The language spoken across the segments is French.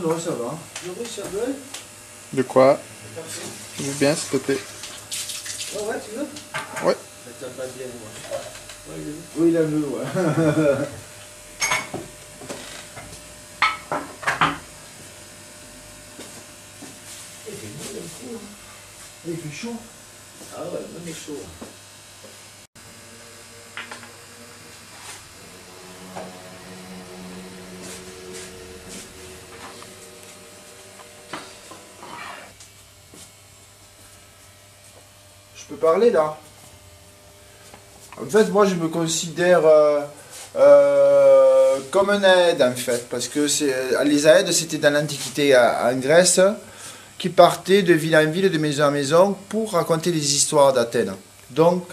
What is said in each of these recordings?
Non, non, ça va. Oui, ça va. De quoi? Parfait. Je veux bien, s'il te plaît. Ah ouais, tu veux? Ouais. Ça t'a pas bien, moi. Ouais, je veux. Oui, il a vu, ouais. Il fait beau d'un coup, hein. Il fait chaud. Ah ouais, même chaud. Je peux parler là. En fait, moi, je me considère comme un aide, en fait, parce que les aèdes, c'était dans l'Antiquité en Grèce, qui partaient de ville en ville, de maison en maison, pour raconter les histoires d'Athènes. Donc,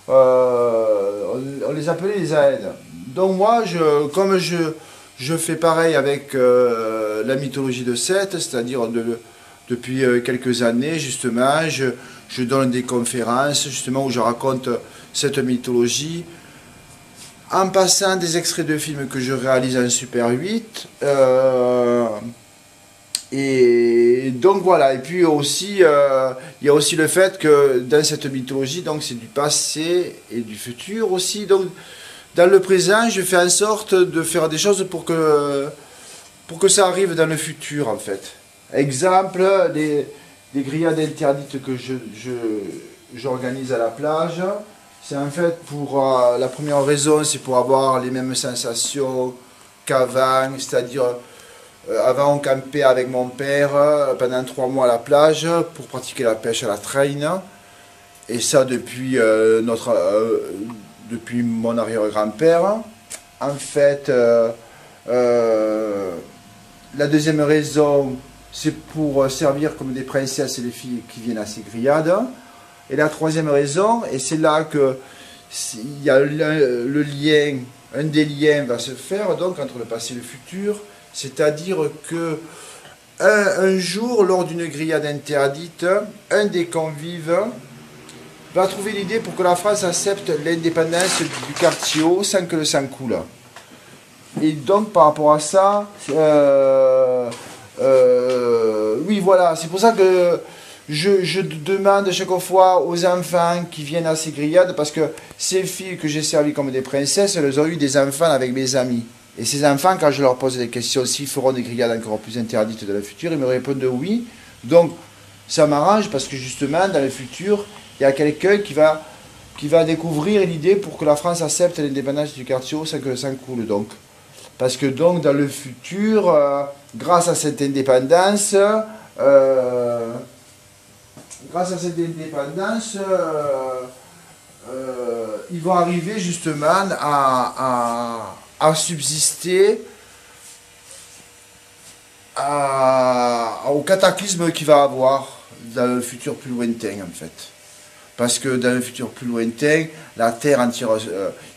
on les appelait les aèdes. Donc moi, comme je fais pareil avec la mythologie de Seth, c'est-à-dire depuis quelques années, justement, je donne des conférences, justement, où je raconte cette mythologie, en passant des extraits de films que je réalise en Super 8. Et donc voilà, et puis aussi, il y a aussi le fait que dans cette mythologie, donc c'est du passé et du futur aussi. Donc dans le présent, je fais en sorte de faire des choses pour que ça arrive dans le futur, en fait. Exemple, des grillades interdites que j'organise à la plage. C'est en fait pour la première raison, c'est pour avoir les mêmes sensations qu'avant, c'est-à-dire avant on campait avec mon père pendant 3 mois à la plage pour pratiquer la pêche à la traîne, et ça depuis depuis mon arrière-grand-père. En fait, la deuxième raison, c'est pour servir comme des princesses les filles qui viennent à ces grillades. Et la troisième raison, et c'est là que il y a le lien, un des liens va se faire donc entre le passé et le futur, c'est-à-dire que un jour, lors d'une grillade interdite, un des convives va trouver l'idée pour que la France accepte l'indépendance du quartier haut sans que le sang coule. Et donc par rapport à ça, oui voilà, c'est pour ça que je demande chaque fois aux enfants qui viennent à ces grillades, parce que ces filles que j'ai servies comme des princesses, elles ont eu des enfants avec mes amis. Et ces enfants, quand je leur pose des questions s'ils feront des grillades encore plus interdites dans le futur, ils me répondent oui. Donc ça m'arrange, parce que justement dans le futur, il y a quelqu'un qui va découvrir l'idée pour que la France accepte l'indépendance du quartier haut sans que le sang coule. Donc. Parce que donc dans le futur, grâce à cette indépendance, ils vont arriver justement à subsister au cataclysme qu'il va avoir dans le futur plus lointain, en fait. Parce que dans le futur plus lointain, la Terre entière,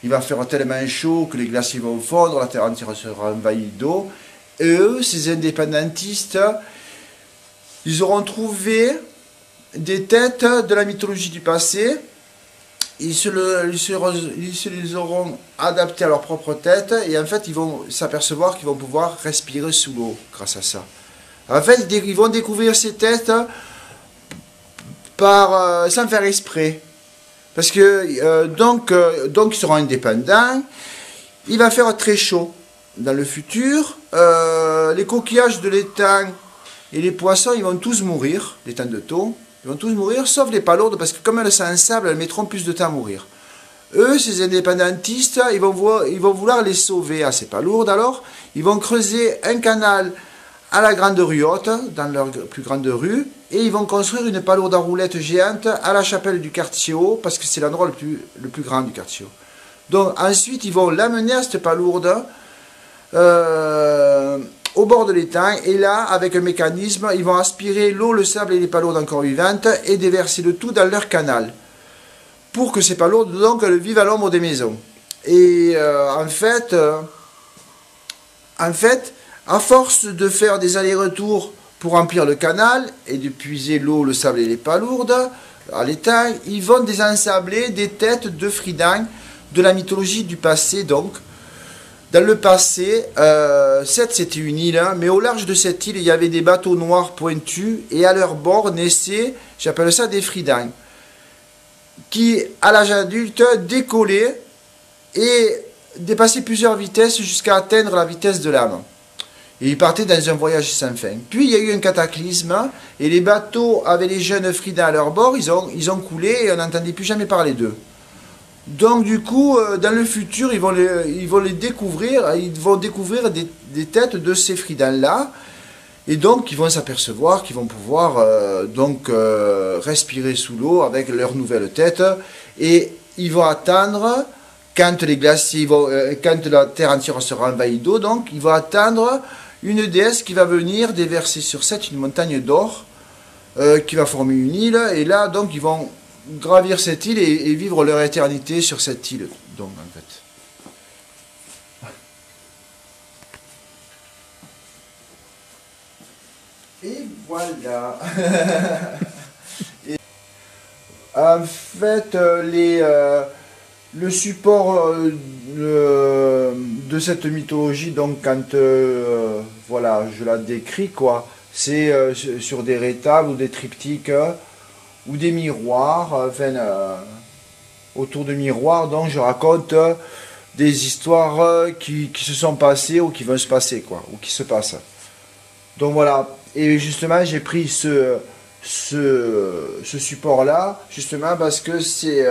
il va faire tellement chaud que les glaciers vont fondre, la Terre entière sera envahie d'eau. Et eux, ces indépendantistes, ils auront trouvé des têtes de la mythologie du passé. Ils se les auront adaptés à leur propre tête. Et en fait, ils vont s'apercevoir qu'ils vont pouvoir respirer sous l'eau grâce à ça. En fait, ils vont découvrir ces têtes sans faire exprès. Parce que donc ils seront indépendants. Il va faire très chaud dans le futur. Les coquillages de l'étang et les poissons, ils vont tous mourir, l'étang de thon. Ils vont tous mourir, sauf les palourdes, parce que comme elles sont en sable, elles mettront plus de temps à mourir. Eux, ces indépendantistes, ils vont vouloir les sauver à ces palourdes. Alors, ils vont creuser un canal à la grande rue haute, dans leur plus grande rue, et ils vont construire une palourde à roulettes géante à la chapelle du quartier haut, parce que c'est l'endroit le plus grand du quartier haut. Donc ensuite, ils vont l'amener à cette palourde au bord de l'étang, et là, avec un mécanisme, ils vont aspirer l'eau, le sable et les palourdes encore vivantes, et déverser le tout dans leur canal, pour que ces palourdes, donc, elles vivent à l'ombre des maisons. Et en fait, à force de faire des allers-retours pour remplir le canal et de puiser l'eau, le sable et les palourdes à l'étang, ils vont désensabler des têtes de Fridan de la mythologie du passé, donc, dans le passé, Sète c'était une île, hein, mais au large de cette île, il y avait des bateaux noirs pointus, et à leur bord naissaient, j'appelle ça des fridans, qui, à l'âge adulte, décollaient et dépassaient plusieurs vitesses jusqu'à atteindre la vitesse de l'âme. Et ils partaient dans un voyage sans fin. Puis il y a eu un cataclysme, et les bateaux avec les jeunes fridans à leur bord, ils ont coulé, et on n'entendait plus jamais parler d'eux. Donc du coup, dans le futur, ils vont découvrir des têtes de ces fridans-là, et donc ils vont s'apercevoir qu'ils vont pouvoir respirer sous l'eau avec leur nouvelle tête, et ils vont attendre, quand les glaciers, quand la terre entière sera envahie d'eau, donc ils vont attendre une déesse qui va venir déverser sur Sète une montagne d'or, qui va former une île, et là donc ils vont gravir cette île et vivre leur éternité sur cette île. Donc en fait. Et voilà. Et, en fait, le support de cette mythologie, donc quand voilà, je la décris quoi, c'est sur des rétables ou des triptyques. Ou des miroirs, autour de miroirs, donc je raconte des histoires qui se sont passées ou qui vont se passer, quoi, ou qui se passent. Donc voilà, et justement j'ai pris ce support-là, justement parce que c'est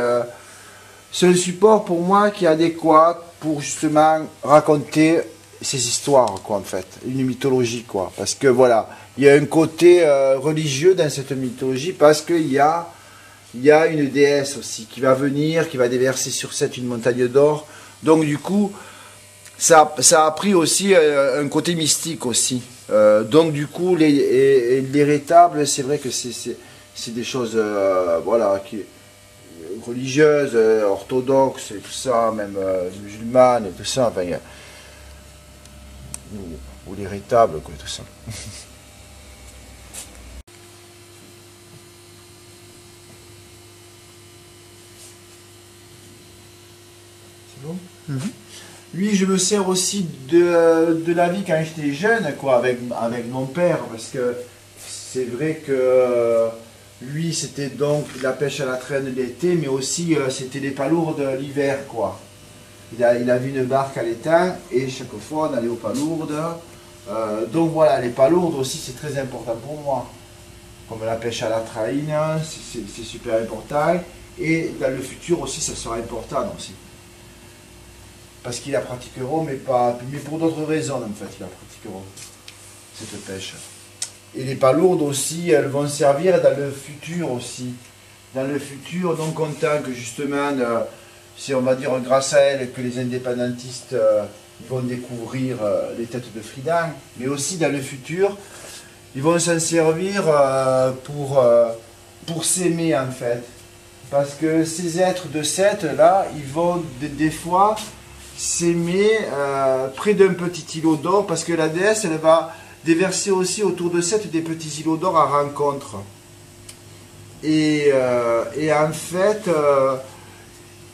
le support pour moi qui est adéquat pour justement raconter ces histoires, quoi, en fait, une mythologie, quoi, parce que voilà, il y a un côté religieux dans cette mythologie, parce qu'il y a une déesse aussi qui va venir, qui va déverser sur Sète une montagne d'or, donc du coup, ça a pris aussi un côté mystique aussi, donc du coup, les rétables, c'est vrai que c'est des choses, voilà, religieuses, orthodoxes, et tout ça, même musulmanes, et tout ça, enfin, ou les rétables, quoi, tout ça. C'est bon? Lui, je me sers aussi de la vie quand j'étais jeune, quoi, avec mon père, parce que c'est vrai que lui, c'était donc la pêche à la traîne l'été, mais aussi c'était les palourdes l'hiver, quoi. Il a vu une barque à l'étang, et chaque fois on allait aux palourdes. Donc voilà, les palourdes aussi c'est très important pour moi. Comme la pêche à la traîne, c'est super important. Et dans le futur aussi ça sera important aussi. Parce qu'ils la pratiqueront, mais pour d'autres raisons en fait, ils la pratiqueront, cette pêche. Et les palourdes aussi, elles vont servir dans le futur aussi. Dans le futur, donc content que justement... c'est, on va dire, grâce à elle que les indépendantistes vont découvrir les têtes de fridans, mais aussi dans le futur, ils vont s'en servir pour s'aimer en fait. Parce que ces êtres de Sète, là, ils vont des fois s'aimer près d'un petit îlot d'or, parce que la déesse, elle va déverser aussi autour de Sète des petits îlots d'or à rencontre. Et en fait...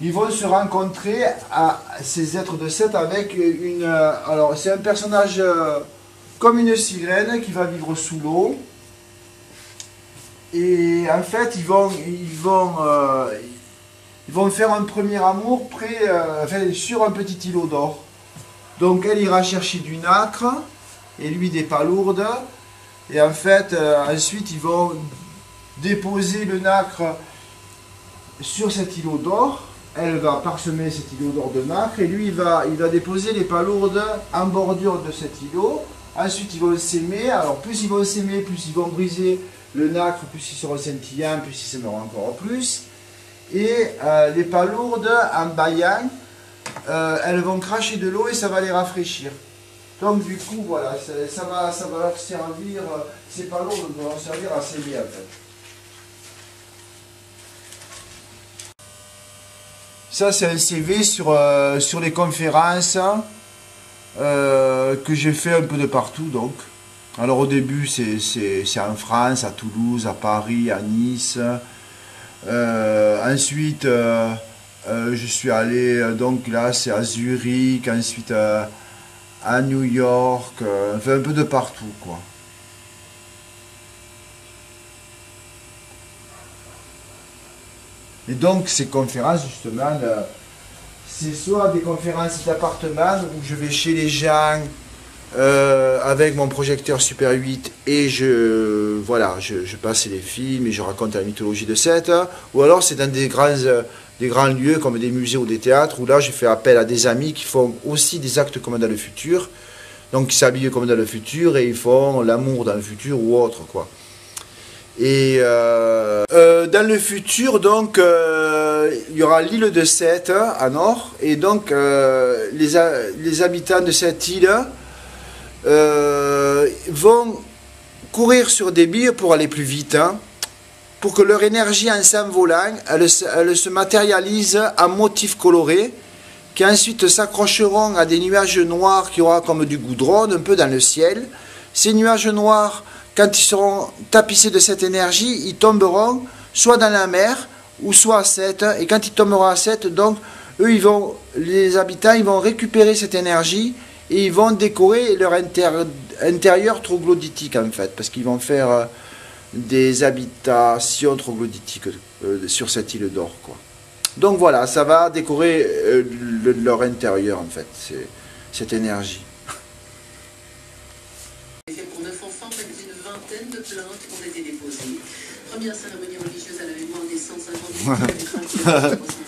ils vont se rencontrer à ces êtres de Sète avec une... alors c'est un personnage comme une sirène qui va vivre sous l'eau. Et en fait ils vont faire un premier amour sur un petit îlot d'or. Donc elle ira chercher du nacre et lui des palourdes. Et en fait ensuite ils vont déposer le nacre sur cet îlot d'or. Elle va parsemer cet îlot d'or de nacre et lui il va déposer les palourdes en bordure de cet îlot. Ensuite ils vont s'aimer, alors plus ils vont s'aimer, plus ils vont briser le nacre, plus ils seront scintillants, plus ils s'aimeront encore plus. Et les palourdes en baillant, elles vont cracher de l'eau et ça va les rafraîchir. Donc du coup voilà, ça va leur servir, ces palourdes vont leur servir à s'aimer en fait. Ça, c'est un CV sur les conférences que j'ai fait un peu de partout. Donc. Alors au début, c'est en France, à Toulouse, à Paris, à Nice. Ensuite, Je suis allé, donc là c'est à Zurich, ensuite à New York, enfin un peu de partout quoi. Et donc ces conférences justement, c'est soit des conférences d'appartement où je vais chez les gens avec mon projecteur Super 8 et je passe les films et je raconte la mythologie de Seth, ou alors c'est dans des grands lieux comme des musées ou des théâtres où là je fais appel à des amis qui font aussi des actes comme dans le futur, donc ils s'habillent comme dans le futur et ils font l'amour dans le futur ou autre quoi. Et dans le futur, donc, il y aura l'île de Seth à nord, et donc les habitants de cette île vont courir sur des billes pour aller plus vite, hein, pour que leur énergie en s'envolant, elle se matérialise en motifs colorés, qui ensuite s'accrocheront à des nuages noirs qui aura comme du goudron un peu dans le ciel. Ces nuages noirs, quand ils seront tapissés de cette énergie, ils tomberont soit dans la mer ou soit à Seth. Et quand ils tomberont à Seth, donc eux, les habitants, ils vont récupérer cette énergie et ils vont décorer leur intérieur troglodytique en fait, parce qu'ils vont faire des habitations troglodytiques sur cette île d'or quoi. Donc voilà, ça va décorer leur intérieur en fait, cette énergie. Pour 9 enfants, près d'une vingtaine de plaintes ont été déposées. Première cérémonie religieuse à la mémoire des 150 victimes